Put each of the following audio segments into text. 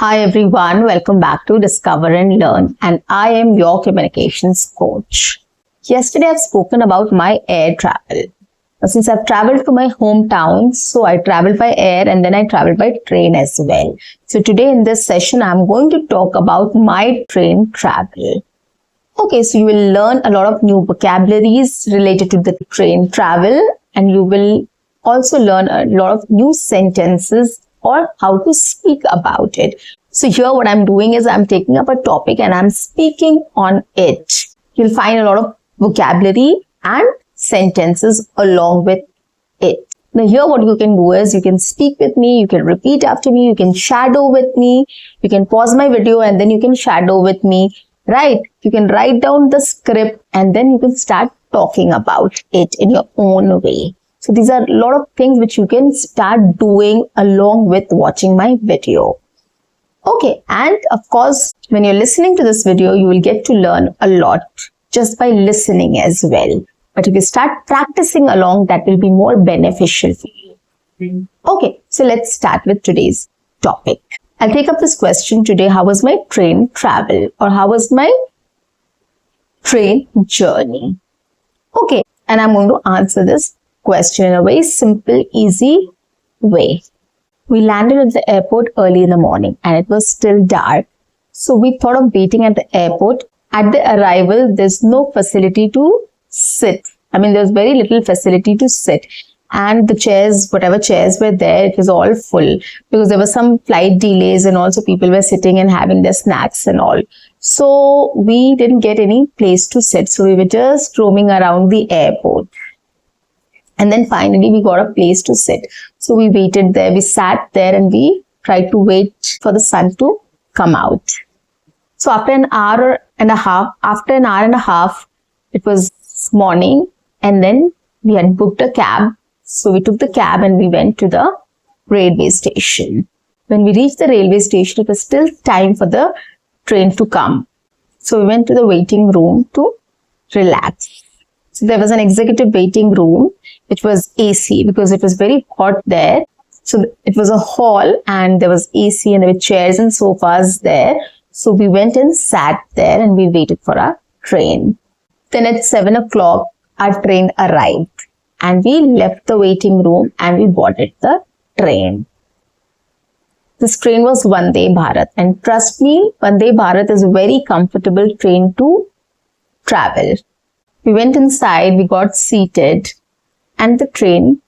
Hi everyone, welcome back to Discover and Learn, and I am your communications coach. Yesterday I've spoken about my air travel. Since I've traveled to my hometown, so I traveled by air and then I traveled by train as well. So today in this session, I'm going to talk about my train travel. Okay, so you will learn a lot of new vocabularies related to the train travel, and you will also learn a lot of new sentences or how to speak about it. So here what I'm doing is I'm taking up a topic and I'm speaking on it. You'll find a lot of vocabulary and sentences along with it. Now here what you can do is you can speak with me, you can repeat after me, you can shadow with me, you can pause my video and then you can shadow with me, right? You can write down the script and then you can start talking about it in your own way. So these are a lot of things which you can start doing along with watching my video. Okay, and of course, when you're listening to this video, you will get to learn a lot just by listening as well. But if you start practicing along, that will be more beneficial for you. Okay, so let's start with today's topic. I'll take up this question today. How was my train travel? Or how was my train journey? Okay, and I'm going to answer this question in a very simple, easy way. We landed at the airport early in the morning and it was still dark. So we thought of waiting at the airport. At the arrival, there's no facility to sit. There's very little facility to sit. And the chairs, whatever chairs were there, it was all full because there were some flight delays and also people were sitting and having their snacks and all. So we didn't get any place to sit. So we were just roaming around the airport. And then finally we got a place to sit. So we waited there, we sat there and we tried to wait for the sun to come out. So after an hour and a half, it was morning and then we had booked a cab. So we took the cab and we went to the railway station. When we reached the railway station, it was still time for the train to come. So we went to the waiting room to relax. So there was an executive waiting room, which was AC because it was very hot there. So it was a hall and there was AC and there were chairs and sofas there. So we went and sat there and we waited for our train. Then at 7 o'clock, our train arrived and we left the waiting room and we boarded the train. This train was Vande Bharat, and trust me, Vande Bharat is a very comfortable train to travel. We went inside, we got seated and the train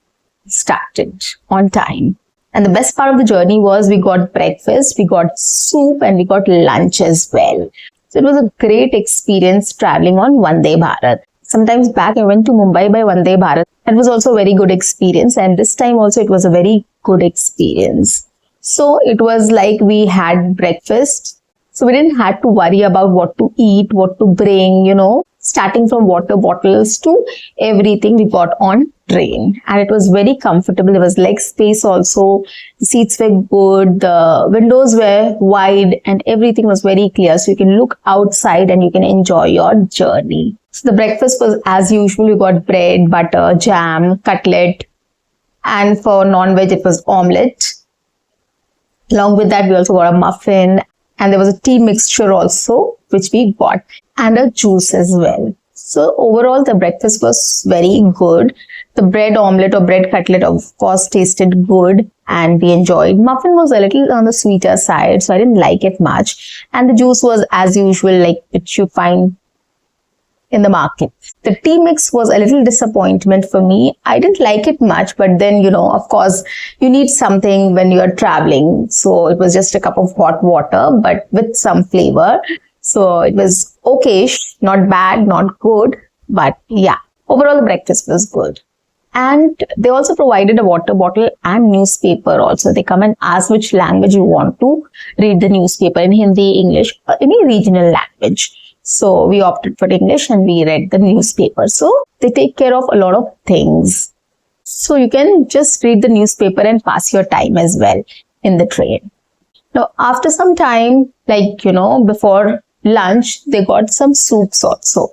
started on time. And the best part of the journey was we got breakfast, we got soup and we got lunch as well. So it was a great experience traveling on Vande Bharat. Sometimes back I went to Mumbai by Vande Bharat. That was also a very good experience, and this time also it was a very good experience. So it was like we had breakfast. So we didn't have to worry about what to eat, what to bring, starting from water bottles to everything we got on train. And it was very comfortable. There was leg space also. The seats were good. The windows were wide and everything was very clear. So you can look outside and you can enjoy your journey. So the breakfast was as usual. We got bread, butter, jam, cutlet. And for non-veg, it was omelette. Along with that, we also got a muffin. And there was a tea mixture also, which we got, and a juice as well. So overall, the breakfast was very good. The bread omelette or bread cutlet, of course, tasted good and we enjoyed. Muffin was a little on the sweeter side, so I didn't like it much. And the juice was as usual, like which you find in the market. The tea mix was a little disappointment for me. I didn't like it much, but then, of course, you need something when you are traveling. So it was just a cup of hot water, but with some flavor. So it was okayish, not bad, not good, but yeah, overall the breakfast was good. And they also provided a water bottle and newspaper also. They come and ask which language you want to read the newspaper, in Hindi, English, or any regional language. So we opted for English and we read the newspaper. So they take care of a lot of things. So you can just read the newspaper and pass your time as well in the train. Now, after some time, before lunch, they got some soups also.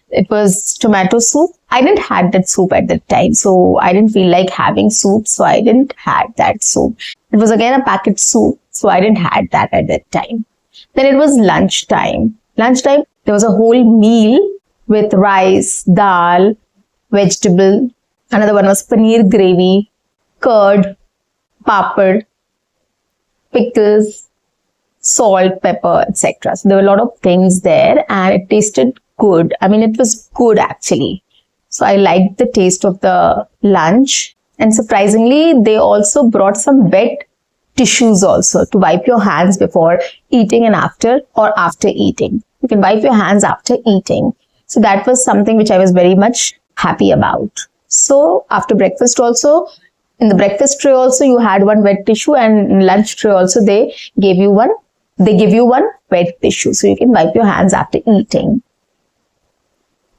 It was tomato soup. I didn't had that soup at that time, so I didn't feel like having soup, so I didn't had that soup. It was again a packet soup, So I didn't had that at that time. Then it was lunchtime. Lunchtime, there was a whole meal with rice, dal, vegetable. Another one was paneer gravy, curd, papad, pickles, salt, pepper, etc. So there were a lot of things there and it tasted good. I mean, it was good actually. So I liked the taste of the lunch. And surprisingly, they also brought some wet tissues also to wipe your hands before eating and after, or after eating. You can wipe your hands after eating. So that was something which I was very much happy about. So after breakfast also, in the breakfast tray also you had one wet tissue, and in lunch tray also they give you one wet tissue. So you can wipe your hands after eating.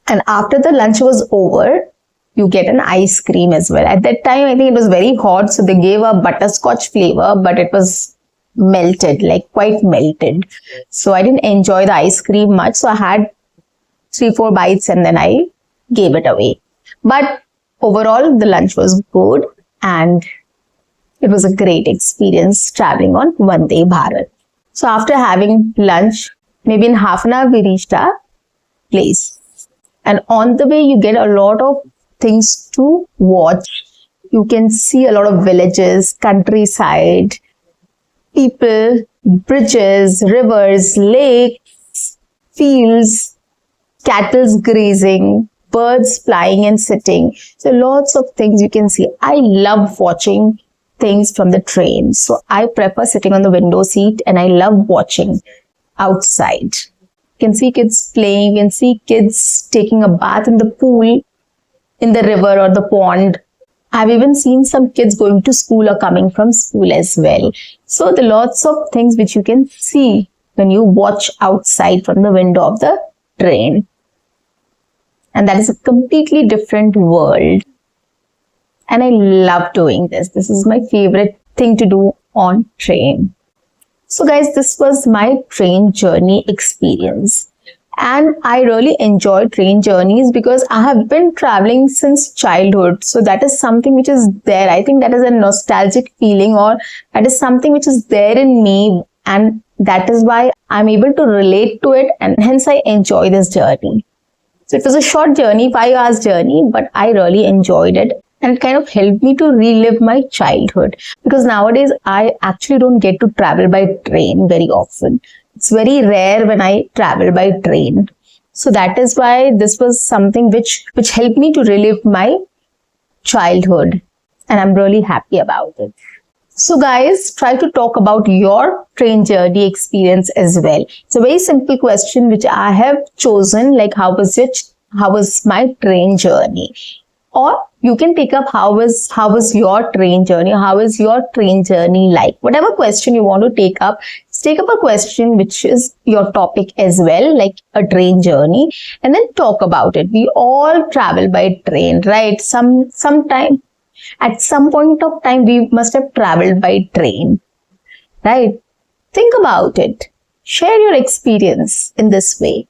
And after the lunch was over, you get an ice cream as well. At that time, I think it was very hot, so they gave a butterscotch flavor, but it was melted, like quite melted. So I didn't enjoy the ice cream much. So I had 3-4 bites and then I gave it away. But overall, the lunch was good and it was a great experience traveling on Vande Bharat. So after having lunch, maybe in half an hour, we reached our place. And on the way, you get a lot of things to watch. You can see a lot of villages, countryside, people, bridges, rivers, lakes, fields, cattle grazing, birds flying and sitting. So lots of things you can see. I love watching things from the train. So I prefer sitting on the window seat and I love watching outside. You can see kids playing, you can see kids taking a bath in the pool, in the river or the pond. I've even seen some kids going to school or coming from school as well. So there are lots of things which you can see when you watch outside from the window of the train. And that is a completely different world. And I love doing this. This is my favorite thing to do on train. So guys, this was my train journey experience. And I really enjoy train journeys because I have been traveling since childhood. So that is something which is there. I think that is a nostalgic feeling, or that is something which is there in me. And that is why I'm able to relate to it. And hence I enjoy this journey. So it was a short journey, 5 hours journey, but I really enjoyed it. And it kind of helped me to relive my childhood. Because nowadays, I actually don't get to travel by train very often. It's very rare when I travel by train. So that is why this was something which helped me to relive my childhood. And I'm really happy about it. So guys, try to talk about your train journey experience as well. It's a very simple question which I have chosen, like how was my train journey? Or you can take up how was your train journey? How is your train journey like? Whatever question you want to take up a question which is your topic as well, like a train journey, and then talk about it. We all travel by train, right? Sometime at some point of time we must have traveled by train, right? Think about it. Share your experience in this way,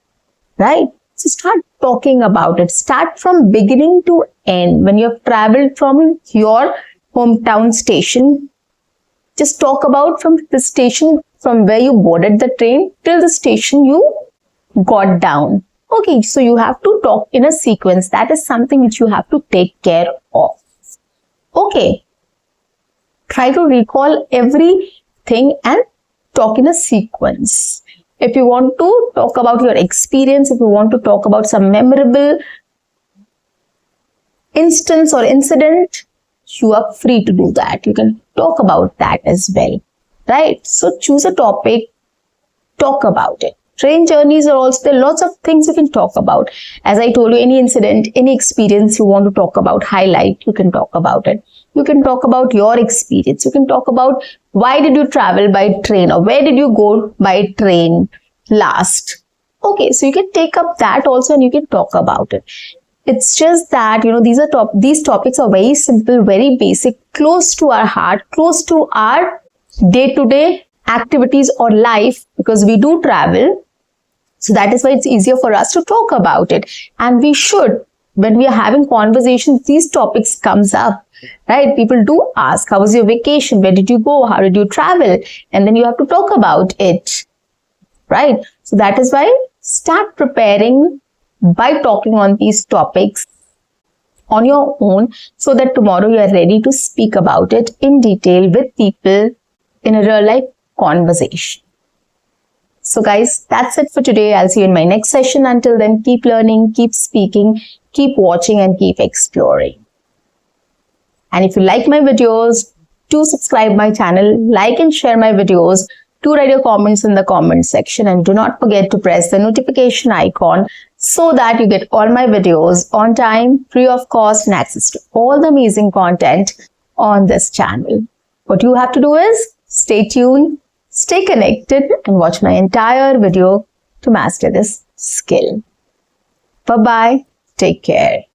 right? So start talking about it. Start from beginning to end. When you have traveled from your hometown station, just talk about from the station from where you boarded the train till the station you got down. Okay, so you have to talk in a sequence. That is something which you have to take care of. Okay, try to recall everything and talk in a sequence. If you want to talk about your experience, if you want to talk about some memorable instance or incident, you are free to do that. You can talk about that as well, right? So choose a topic, talk about it. Train journeys are also, there are lots of things you can talk about. As I told you, any incident, any experience you want to talk about, highlight, you can talk about it. You can talk about your experience. You can talk about why did you travel by train, or where did you go by train last. Okay, so you can take up that also and you can talk about it. It's just that, these topics are very simple, very basic, close to our heart, close to our day-to-day activities or life, because we do travel. So that is why it's easier for us to talk about it. And we should when we are having conversations, these topics comes up, right? People do ask, how was your vacation? Where did you go? How did you travel? And then you have to talk about it, right? So that is why start preparing by talking on these topics on your own, so that tomorrow you are ready to speak about it in detail with people in a real life conversation. So guys, that's it for today. I'll see you in my next session. Until then, keep learning, keep speaking, keep watching, and keep exploring. And if you like my videos, do subscribe my channel, like and share my videos. Do write your comments in the comment section, and do not forget to press the notification icon so that you get all my videos on time, free of cost, and access to all the amazing content on this channel. What you have to do is stay tuned, stay connected, and watch my entire video to master this skill. Bye-bye. Take care.